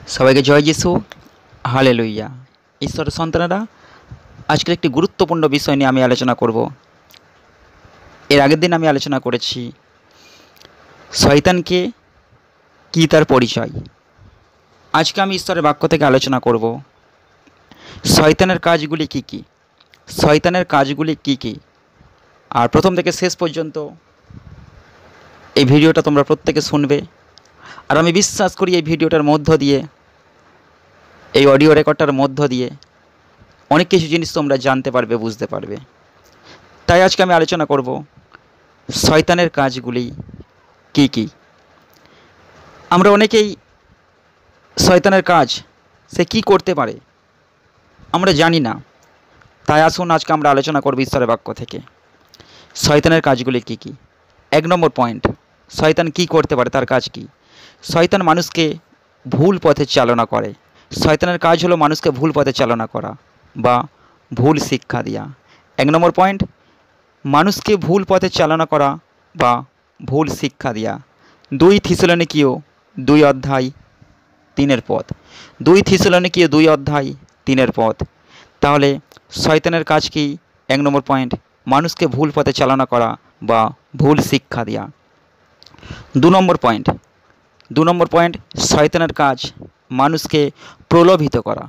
সবাইকে জয় যিশু। হালেলুইয়া। ঈশ্বরের সন্তানেরা, আজকের একটি গুরুত্বপূর্ণ বিষয় নিয়ে আমি আলোচনা করব। এর আগের দিন আমি আলোচনা করেছি শয়তানকে কী তার পরিচয়। আজকে আমি ঈশ্বরের বাক্য থেকে আলোচনা করব শয়তানের কাজগুলি কি কি, শয়তানের কাজগুলি কি কি। আর প্রথম থেকে শেষ পর্যন্ত এই ভিডিওটা তোমরা প্রত্যেকে শুনবে। আর আমি বিশ্বাস করি এই ভিডিওটার মধ্য দিয়ে, এই অডিও রেকর্ডটার মধ্য দিয়ে অনেক কিছু জিনিস তোমরা জানতে পারবে, বুঝতে পারবে। তাই আজকে আমি আলোচনা করব শয়তানের কাজগুলি কি কি। আমরা অনেকেই শয়তানের কাজ সে কি করতে পারে আমরা জানি না। তাই আসুন আজকে আমরা আলোচনা করব ঈশ্বরের বাক্য থেকে শয়তানের কাজগুলি কি কি। 1 নম্বর পয়েন্ট, শয়তান কি করতে পারে, তার কাজ কি। শয়তান মানুষকে ভুল পথে চালনা করে। শয়তানের কাজ হলো মানুষকে ভুল পথে চালনা করা বা ভুল শিক্ষা দেওয়া। 1 নম্বর পয়েন্ট, মানুষকে ভুল পথে চালনা করা বা ভুল শিক্ষা দেওয়া। 2 থিসসলনিকীয় 2 অধ্যায় 3 পদ। 2 থিসসলনিকীয় 2 অধ্যায় 3 পদ। তাহলে শয়তানের কাজ কি? 1 নম্বর পয়েন্ট, মানুষকে ভুল পথে চালনা করা বা ভুল শিক্ষা দেওয়া। 2 নম্বর পয়েন্ট, শয়তানের কাজ মানুষকে প্রলোভিত করা।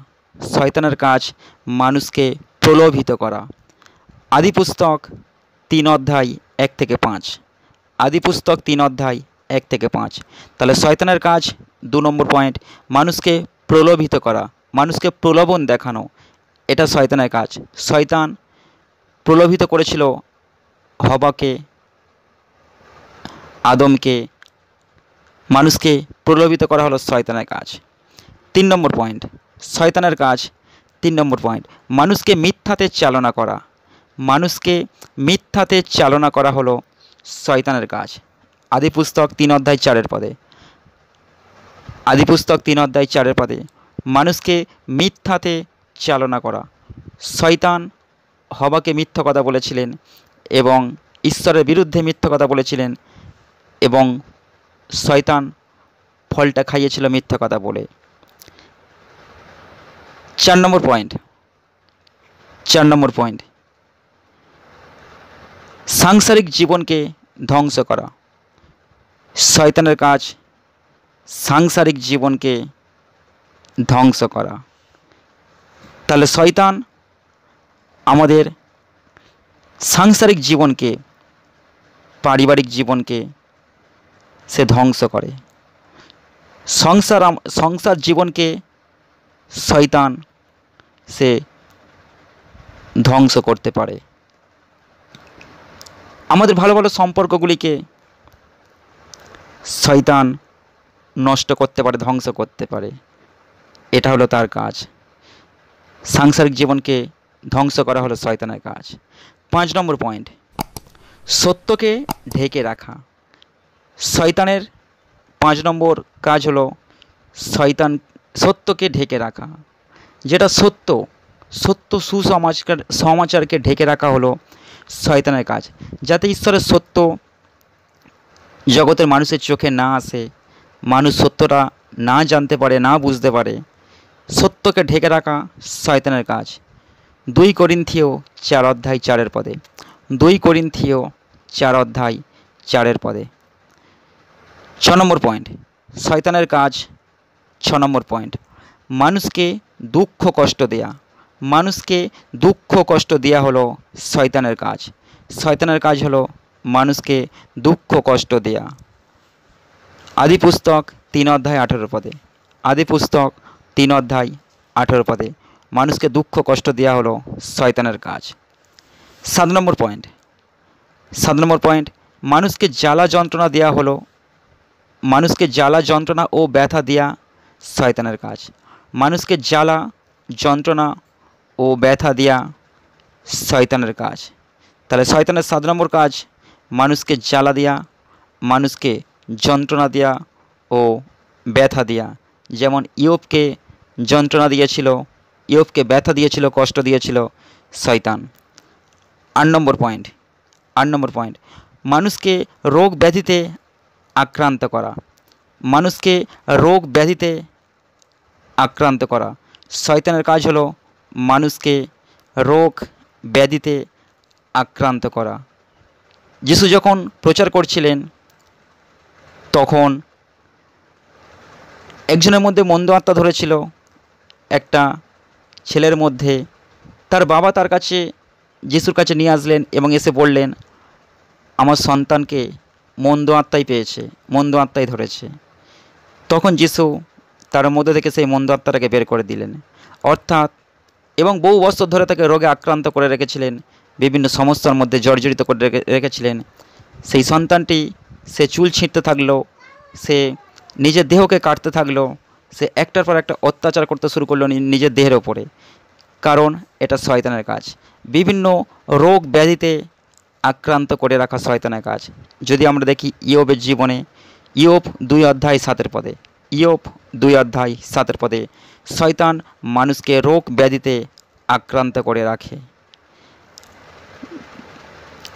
শয়তানের কাজ মানুষকে প্রলোভিত করা। আদিপুস্তক 3 অধ্যায় 1 থেকে 5। আদিপুস্তক 3 অধ্যায় 1 থেকে 5। তাহলে শয়তানের কাজ 2 নম্বর পয়েন্ট, মানুষকে প্রলোভিত করা, মানুষকে প্রলোভন দেখানো, এটা শয়তানের কাজ। শয়তান প্রলোভিত করেছিল হবাকে, আদমকে, মানুষকে প্রলোভিত করা হলো শয়তানের কাজ। 3 নম্বর পয়েন্ট, শয়তানের কাজ 3 নম্বর পয়েন্ট, মানুষকে মিথ্যাতে চালনা করা। মানুষকে মিথ্যাতে চালনা করা হলো শয়তানের কাজ। আদিপুস্তক 3 অধ্যায় 4 পদে। আদিপুস্তক 3 অধ্যায় 4 পদে মানুষকে মিথ্যাতে চালনা করা। শয়তান হবাকে মিথ্যা কথা বলেছিলেন এবং ঈশ্বরের বিরুদ্ধে মিথ্যা কথা বলেছিলেন, এবং শয়তান ফলটা খাইয়েছিল মিথ্যা কথা বলে। 4 নম্বর পয়েন্ট, সাংসারিক জীবনকে ধ্বংস করা। শয়তানের কাজ সাংসারিক জীবনকে ধ্বংস করা। তাহলে শয়তান আমাদের সাংসারিক জীবনকে, পারিবারিক জীবনকে সে ধ্বংস করে। সংসার জীবনকে শয়তান সে ধ্বংস করতে পারে। আমাদের ভালো ভালো সম্পর্কগুলিকে শয়তান নষ্ট করতে পারে, ধ্বংস করতে পারে। এটা হলো তার কাজ। সাংসারিক জীবনকে ধ্বংস করা হলো শয়তানের কাজ। 5 নম্বর পয়েন্ট, সত্যকে ঢেকে রাখা। শয়তানের 5 নম্বর কাজ হলো শয়তান সত্যকে ঢেকে রাখা। যেটা সত্য সমাচারকে ঢেকে রাখা হলো শয়তানের কাজ, যাতে ঈশ্বরের সত্য জগতের মানুষের চোখে না আসে, মানুষ সত্যটা না জানতে পারে, না বুঝতে পারে। সত্যকে ঢেকে রাখা শয়তানের কাজ। 2 করিন্থীয় 4 অধ্যায় 4 পদে। 2 করিন্থীয় 4 অধ্যায় 4 পদে। 6 নম্বর পয়েন্ট, শয়তানের কাজ 6 নম্বর পয়েন্ট, মানুষকে দুঃখ কষ্ট দেয়া। মানুষকে দুঃখ কষ্ট দেয়া হলো শয়তানের কাজ। শয়তানের কাজ হলো মানুষকে দুঃখ কষ্ট দেয়া। আদিপুস্তক 3 অধ্যায় 18 পদে। আদিপুস্তক 3 অধ্যায় 18 পদে মানুষকে দুঃখ কষ্ট দেয়া হলো শয়তানের কাজ। 7 নম্বর পয়েন্ট, মানুষকে জ্বালা যন্ত্রণা দেয়া হলো, মানুষকে জ্বালা যন্ত্রণা ও ব্যথা দেয়া শয়তানের কাজ। মানুষকে জ্বালা যন্ত্রণা ও ব্যথা দেয়া শয়তানের কাজ। তাহলে শয়তানের 7 নম্বর কাজ, মানুষকে জ্বালা দেয়া, মানুষকে যন্ত্রণা দেয়া ও ব্যথা দেয়া। যেমন ইয়োবকে যন্ত্রণা দিয়েছিল, ইয়োবকে ব্যথা দিয়েছিল, কষ্ট দিয়েছিল শয়তান। 8 নম্বর পয়েন্ট, মানুষকে রোগ ব্যাধিতে আক্রান্ত করা। মানুষকে রোগ ব্যাধিতে আক্রান্ত করা। শয়তানের কাজ হলো মানুষকে রোগ ব্যাধিতে আক্রান্ত করা। যিশু যখন প্রচার করছিলেন তখন একজনের মধ্যে মন্দ আত্মা ধরেছিল একটা ছেলের মধ্যে। তার বাবা তার কাছে যিশুর কাছে নিয়ে আসলেন এবং এসে বললেন, আমার সন্তানকে মন্দ আত্মাই পেয়েছে, মন্দ আত্মাই ধরেছে। তখন যিশু তার মধ্যে থেকে সেই মন্দ আত্মাটাকে বের করে দিলেন, অর্থাৎ এবং বহু বছর ধরে তাকে রোগে আক্রান্ত করে রেখেছিলেন, বিভিন্ন সমস্যার মধ্যে জর্জরিত করে রেখেছিলেন। সেই সন্তানটি সে চুল ছিঁড়তে থাকলো, সে নিজের দেহকে কাটতে থাকলো, সে একটার পর একটা অত্যাচার করতে শুরু করলো নিজের দেহের ওপরে। কারণ এটা শয়তানের কাজ, বিভিন্ন রোগ ব্যাধিতে আক্রান্ত করে রাখা শয়তানের কাজ। যদি আমরা দেখি ইয়োবের জীবনে, ইয়োব 2:7 ইয়োব 2:7 শয়তান মানুষকে রোগ ব্যাধিতে আক্রান্ত করে রাখে।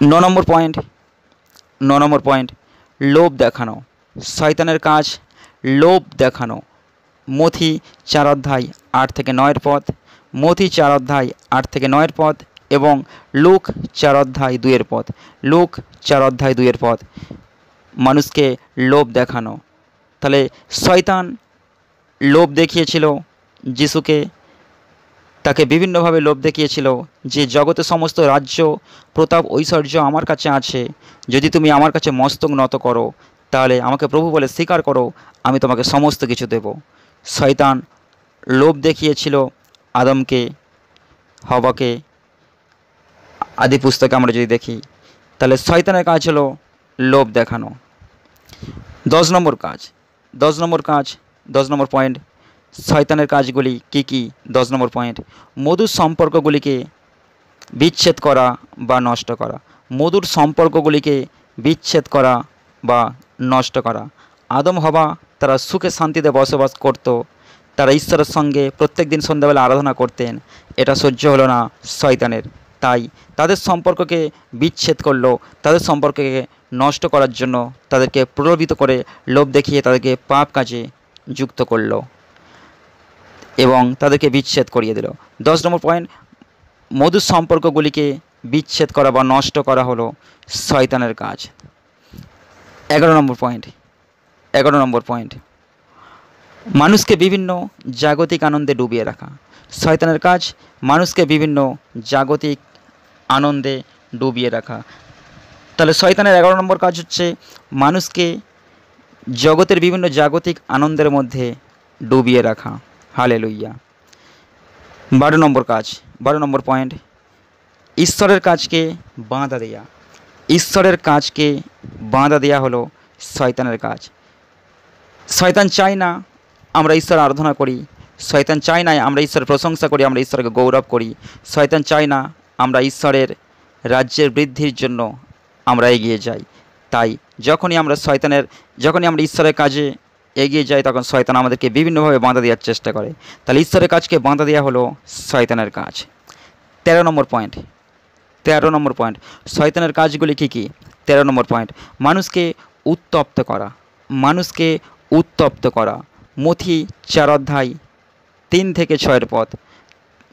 9 নম্বর পয়েন্ট, লোভ দেখানো। শয়তানের কাজ লোভ দেখানো। মথি 4:8-9 মথি 4:8-9 এবং লুক 4:2 লুক 4:2 মানুষকে লোভ দেখানো। তাহলে শয়তান লোভ দেখিয়েছিল যিশুকে, তাকে বিভিন্নভাবে লোভ দেখিয়েছিল যে জগতে সমস্ত রাজ্য প্রতাপ ঐশ্বর্য আমার কাছে আছে, যদি তুমি আমার কাছে মস্তক নত করো, তাহলে আমাকে প্রভু বলে স্বীকার করো, আমি তোমাকে সমস্ত কিছু দেব। শয়তান লোভ দেখিয়েছিল আদমকে, হওয়াকে। আদি পুস্তকে আমরা যদি দেখি, তাহলে শয়তানের কাজ হলো লোভ দেখানো। 10 নম্বর পয়েন্ট, শয়তানের কাজগুলি কি কি? 10 নম্বর পয়েন্ট, মধুর সম্পর্কগুলিকে বিচ্ছেদ করা বা নষ্ট করা। মধুর সম্পর্কগুলিকে বিচ্ছেদ করা বা নষ্ট করা। আদম হওয়া তারা সুখে শান্তিতে বসবাস করত, তারা ঈশ্বরের সঙ্গে প্রত্যেক দিন সন্ধ্যাবেলা আরাধনা করতেন। এটা সহ্য হলো না শয়তানের, তাই তাদের সম্পর্ককে বিচ্ছেদ করলো, তাদের সম্পর্ককে নষ্ট করার জন্য তাদেরকে প্রলোভিত করে লোভ দেখিয়ে তাদেরকে পাপ কাজে যুক্ত করলো এবং তাদেরকে বিচ্ছেদ করিয়ে দিল। 10 নম্বর পয়েন্ট, মধুর সম্পর্কগুলিকে বিচ্ছেদ করা বা নষ্ট করা হলো শয়তানের কাজ। 11 নম্বর পয়েন্ট, মানুষকে বিভিন্ন জাগতিক আনন্দে ডুবিয়ে রাখা। শয়তানের কাজ মানুষকে বিভিন্ন জাগতিক আনন্দে ডুবিয়ে রাখা। তাহলে শয়তানের 11 নম্বর কাজ হচ্ছে মানুষকে জগতের বিভিন্ন জাগতিক আনন্দের মধ্যে ডুবিয়ে রাখা। হালেলুইয়া। 12 নম্বর পয়েন্ট, ঈশ্বরের কাজকে বাঁধা দেয়া। ঈশ্বরের কাজকে বাঁধা দেয়া হলো শয়তানের কাজ। শয়তান চায় না আমরা ঈশ্বর আরাধনা করি, শয়তান চায় না আমরা ঈশ্বরের প্রশংসা করি, আমরা ঈশ্বরকে গৌরব করি। শয়তান চায় না আমরা ঈশ্বরের রাজ্যের বৃদ্ধির জন্য আমরা এগিয়ে যাই। তাই যখনই আমরা ঈশ্বরের কাজে এগিয়ে যাই, তখন শয়তান আমাদেরকে বিভিন্নভাবে বাঁধা দেওয়ার চেষ্টা করে। তাহলে ঈশ্বরের কাজকে বাঁধা দেওয়া হলো শয়তানের কাজ। 13 নম্বর পয়েন্ট, শয়তানের কাজগুলি কী কী? 13 নম্বর পয়েন্ট, মানুষকে উত্তপ্ত করা। মথি 4:3-6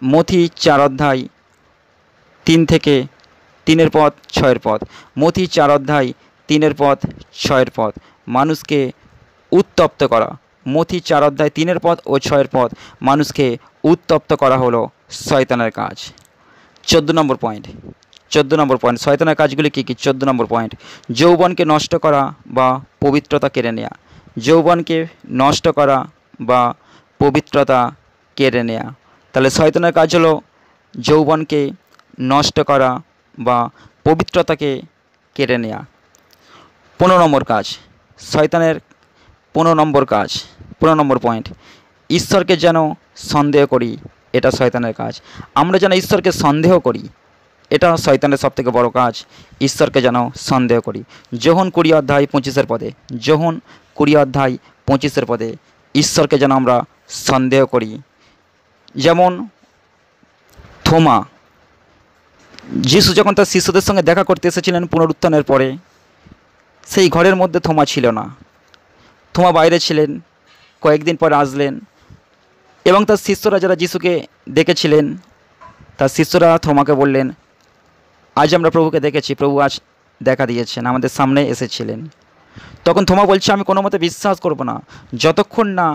মথি 4:3-6 মথি 4:3-6 মানুষকে উত্তপ্ত করা। মথি 4:3-6 মানুষকে উত্তপ্ত করা হলো শয়তানের কাজ। 14 নম্বর পয়েন্ট, শয়তানের কাজগুলি কী কী? 14 নম্বর পয়েন্ট, যৌবনকে নষ্ট করা বা পবিত্রতা কেড়ে নেওয়া। যৌবনকে নষ্ট করা বা পবিত্রতা কেড়ে নেওয়া। তাহলে শয়তানের কাজ হলো যৌবনকে নষ্ট করা বা পবিত্রতাকে কেড়ে নেওয়া। 15 নম্বর কাজ, শয়তানের 15 নম্বর পয়েন্ট, ঈশ্বরকে যেন সন্দেহ করি। এটা শয়তানের কাজ। আমরা যেন ঈশ্বরকে সন্দেহ করি, এটা শয়তানের সবথেকে বড় কাজ। ঈশ্বরকে যেন সন্দেহ করি। যোহন 20:25 ঈশ্বরকে যেন আমরা সন্দেহ করি। যেমন থোমা, যিশু যখন তার শিষ্যদের সঙ্গে দেখা করতে এসেছিলেন পুনরুত্থানের পরে, সেই ঘরের মধ্যে থোমা ছিল না। থোমা বাইরে ছিলেন, কয়েকদিন পরে আসলেন। এবং তার শিষ্যরা যারা যিশুকে দেখেছিলেন, তার শিষ্যরা থমাকে বললেন, আজ আমরা প্রভুকে দেখেছি, প্রভু আজ দেখা দিয়েছেন, আমাদের সামনে এসেছিলেন। তখন থমা বলছে, আমি কোনো মতে বিশ্বাস করব না যতক্ষণ না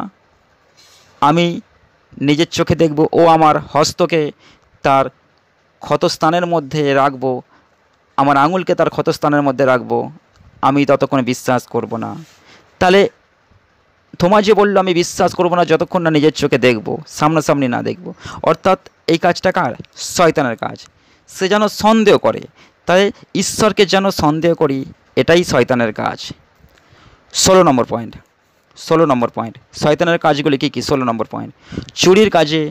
আমি নিজের চোখে দেখব ও আমার হস্তকে তার ক্ষতস্থানের মধ্যে রাখব, আমার আঙুলকে তার ক্ষতস্থানের মধ্যে রাখব, আমি ততক্ষণ বিশ্বাস করব না। তাহলে থমা যে বলল আমি বিশ্বাস করব না যতক্ষণ না নিজের চোখে দেখব, সামনাসামনি না দেখব, অর্থাৎ এই কাজটা কার? শয়তানের কাজ। সে যেন সন্দেহ করে, তাই ঈশ্বরকে যেন সন্দেহ করি, এটাই শয়তানের কাজ। 16 নম্বর পয়েন্ট শয়তানের কাজগুলি কী কী? 16 নম্বর পয়েন্ট, চুরির কাজে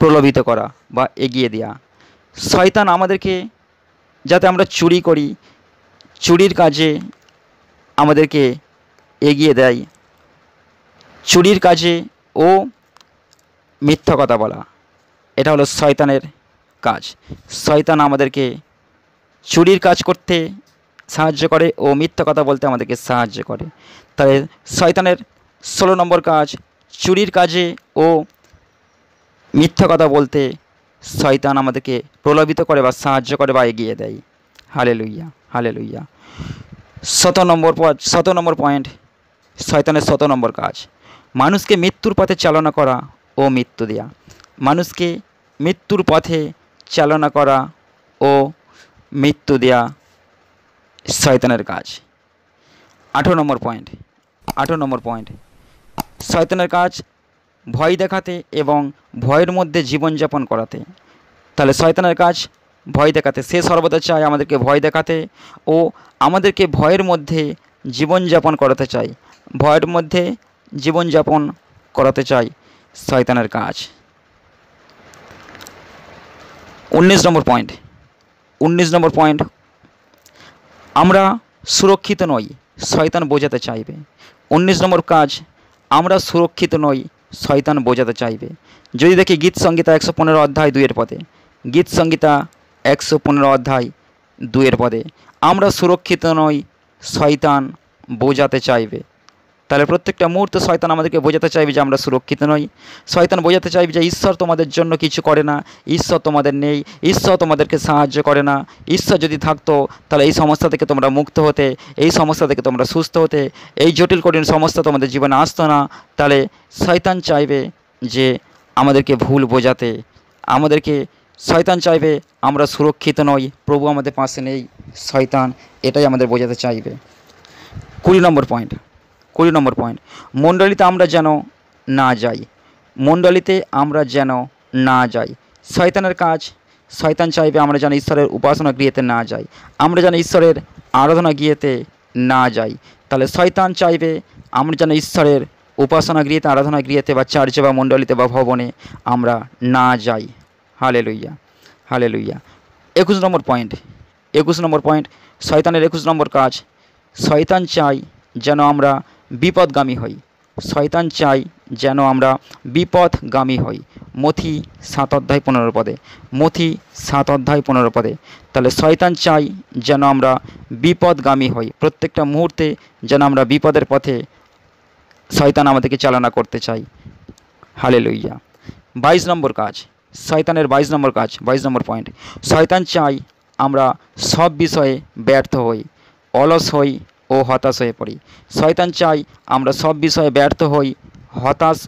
প্রলোভিত করা বা এগিয়ে দেওয়া। শয়তান আমাদেরকে যাতে আমরা চুরি করি, চুরির কাজে আমাদেরকে এগিয়ে দেয়। চুরির কাজে ও মিথ্যা কথা বলা, এটা হলো শয়তানের কাজ। শয়তান আমাদেরকে চুরির কাজ করতে সাহায্য করে ও মিথ্যা কথা বলতে আমাদেরকে সাহায্য করে। তাহলে শয়তানের 16 নম্বর কাজ, চুরির কাজে ও মিথ্যা কথা বলতে শয়তান আমাদেরকে প্রলোভিত করে বা সাহায্য করে বা এগিয়ে দেয়। Hallelujah, hallelujah. 17 নম্বর পয়েন্ট, শয়তানের 17 নম্বর কাজ, মানুষকে মৃত্যুর পথে চালনা করা ও মৃত্যু দেয়া। মানুষকে মৃত্যুর পথে চালনা করা ও মৃত্যু দেয়া শয়তানের কাজ। 18 নম্বর পয়েন্ট, শয়তানের কাজ ভয় দেখাতে এবং ভয়ের মধ্যে জীবনযাপন করাতে। তাহলে শয়তানের কাজ ভয় দেখাতে, সে সর্বদা চায় আমাদেরকে ভয় দেখাতে ও আমাদেরকে ভয়ের মধ্যে জীবনযাপন করাতে চায়, ভয়ের মধ্যে জীবনযাপন করাতে চায় শয়তানের কাজ। 19 নম্বর পয়েন্ট, আমরা সুরক্ষিত নই, শয়তান বোঝাতে চাইবে। 19 নম্বর কাজ, আমরা সুরক্ষিত নই, শয়তান বোঝাতে চাইবে। যদি দেখি গীত সংহিতা 115 অধ্যায় 2 পদে, গীত সংহিতা 115 অধ্যায় 2 পদে, আমরা সুরক্ষিত নই, শয়তান বোঝাতে চাইবে। তাহলে প্রত্যেকটা মুহূর্তে শয়তান আমাদেরকে বোঝাতে চাইবে যে আমরা সুরক্ষিত নই। শয়তান বোঝাতে চাইবে যে ঈশ্বর তোমাদের জন্য কিছু করে না, ঈশ্বর তোমাদের নেই, ঈশ্বর তোমাদেরকে সাহায্য করে না। ঈশ্বর যদি থাকতো তাহলে এই সমস্যা থেকে তোমরা মুক্ত হতে, এই সমস্যা থেকে তোমরা সুস্থ হতে, এই জটিল কঠিন সমস্যা তোমাদের জীবনে আসতো না। তাহলে শয়তান চাইবে যে আমাদেরকে ভুল বোঝাতে, শয়তান চাইবে আমরা সুরক্ষিত নই, প্রভু আমাদের পাশে নেই, শয়তান এটাই আমাদের বোঝাতে চাইবে। 20 নম্বর পয়েন্ট, মণ্ডলীতে আমরা যেন না যাই। শয়তানের কাজ, শয়তান চাইবে আমরা যেন ঈশ্বরের উপাসনা গৃহেতে না যাই, আমরা যেন ঈশ্বরের আরাধনা গৃহেতে না যাই। তাহলে শয়তান চাইবে আমরা যেন ঈশ্বরের উপাসনা গৃহেতে, আরাধনা গৃহেতে বা চার্চে বা মণ্ডলীতে বা ভবনে আমরা না যাই। Hallelujah, hallelujah. 21 নম্বর পয়েন্ট, শয়তানের 21 নম্বর কাজ, শয়তান চাই যেন আমরা বিপদগামী হই, শয়তান চাই যেন আমরা বিপদগামী হই। মথি 7 অধ্যায় 15 পদে, মথি 7 অধ্যায় 15 পদে। তাহলে শয়তান চাই যেন আমরা বিপদগামী হই, প্রত্যেকটা মুহূর্তে যেন আমরা বিপদের পথে শয়তান আমাদেরকে চালনা করতে চাই। হালেলুইয়া। 22 নম্বর কাজ, শয়তানের 22 নম্বর কাজ, 22 নম্বর পয়েন্ট, শয়তান চাই আমরা সব বিষয়ে ব্যর্থ হই, অলস হই ও হতাশ হয়ে পড়ি। শয়তান চাই আমরা সব বিষয়ে ব্যর্থ হই, হতাশ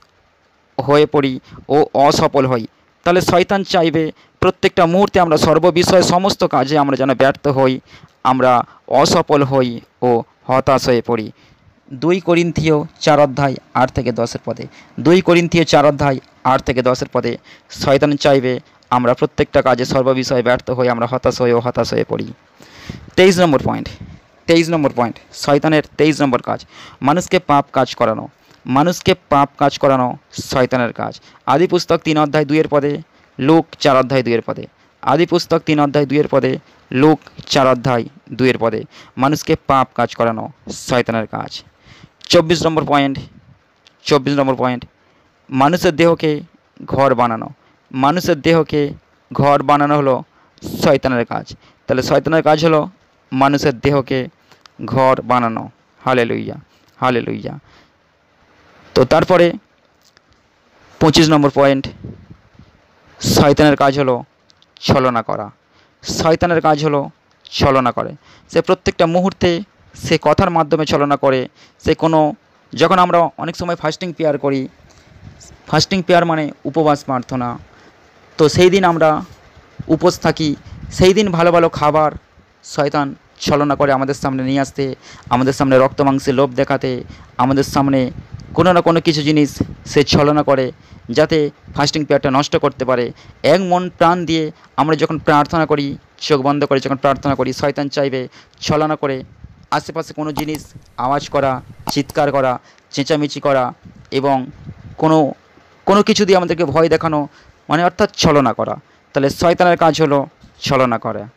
হয়ে পড়ি ও অসফল হই। তাহলে শয়তান চাইবে প্রত্যেকটা মুহূর্তে আমরা সর্ববিষয়ে সমস্ত কাজে আমরা যেন ব্যর্থ হই, আমরা অসফল হই ও হতাশ হয়ে পড়ি। 2 করিন্থীয় 4 অধ্যায় 8 থেকে 10 পদে, 2 করিন্থীয় 4 অধ্যায় 8 থেকে 10 পদে শয়তান চাইবে আমরা প্রত্যেকটা কাজে সর্ববিষয়ে ব্যর্থ হই, আমরা হতাশ হই ও হতাশ হয়ে পড়ি। 23 নম্বর পয়েন্ট, শয়তানের 23 নম্বর কাজ, মানুষকে পাপ কাজ করানো শয়তানের কাজ। আদি পুস্তক 3 অধ্যায় 2 পদে, লুক 4 অধ্যায় 2 পদে, আদি পুস্তক 3 অধ্যায় 2 পদে, লুক 4 অধ্যায় 2 পদে, মানুষকে পাপ কাজ করানো শয়তানের কাজ। 24 নম্বর পয়েন্ট, মানুষের দেহকে ঘর বানানো হলো শয়তানের কাজ। তাহলে শয়তানের কাজ হলো মানুষের দেহকে ঘর বানানো। Hallelujah, hallelujah. তো তারপরে 25 নম্বর পয়েন্ট, শয়তানের কাজ হলো ছলনা করা। শয়তানের কাজ হলো ছলনা করে। সে প্রত্যেকটা মুহূর্তে সে কথার মাধ্যমে ছলনা করে। সে কোনো, যখন আমরা অনেক সময় ফাস্টিং প্রেয়ার করি, ফাস্টিং প্রেয়ার মানে উপবাস প্রার্থনা, তো সেই দিন আমরা উপোস থাকি, সেই দিন ভালো ভালো খাবার শয়তান ছলনা করে আমাদের সামনে নিয়ে আসতে, আমাদের সামনে রক্ত মাংসের লোভ দেখাতে, আমাদের সামনে কোনো না কোনো কিছু জিনিস সে ছলনা করে যাতে ফাস্টিং প্রেয়ারটা নষ্ট করতে পারে। এক মন প্রাণ দিয়ে আমরা যখন প্রার্থনা করি, চোখ বন্ধ করে যখন প্রার্থনা করি, শয়তান চাইবে ছলনা করে আশেপাশে কোনো জিনিস আওয়াজ করা, চিৎকার করা, চেঁচামেচি করা এবং কোনো কোনো কিছু দিয়ে আমাদেরকে ভয় দেখানো, মানে অর্থাৎ ছলনা করা। তাহলে শয়তানের কাজ হলো ছলনা করা।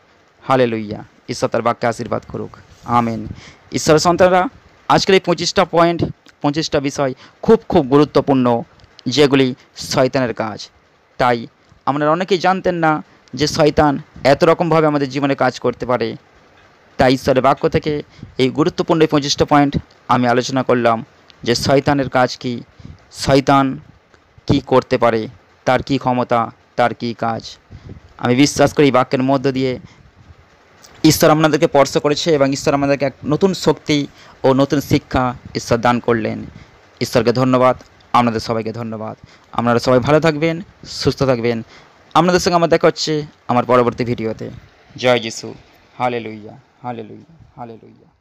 হালেলুইয়া। ঈশ্বর তার বাক্যে আশীর্বাদ করুক। আমেন। ঈশ্বরের সন্তানরা, আজকের এই 25টা পয়েন্ট, 25টা বিষয় খুব খুব গুরুত্বপূর্ণ, যেগুলি শয়তানের কাজ। তাই আপনারা অনেকেই জানতেন না যে শয়তান এত রকমভাবে আমাদের জীবনে কাজ করতে পারে। তাই ঈশ্বরের বাক্য থেকে এই গুরুত্বপূর্ণ এই 25টা পয়েন্ট আমি আলোচনা করলাম যে শয়তানের কাজ কী, শয়তান কি করতে পারে, তার কি ক্ষমতা, তার কি কাজ। আমি বিশ্বাস করি এই বাক্যের মধ্য দিয়ে ঈশ্বর আপনাদেরকে স্পর্শ করেছে এবং ঈশ্বর আমাদেরকে এক নতুন শক্তি ও নতুন শিক্ষা ঈশ্বর দান করলেন। ঈশ্বরকে ধন্যবাদ, আপনাদের সবাইকে ধন্যবাদ। আপনারা সবাই ভালো থাকবেন, সুস্থ থাকবেন। আপনাদের সঙ্গে আমার দেখা হচ্ছে আমার পরবর্তী ভিডিওতে। জয় যিশু। Hallelujah, hallelujah, hallelujah.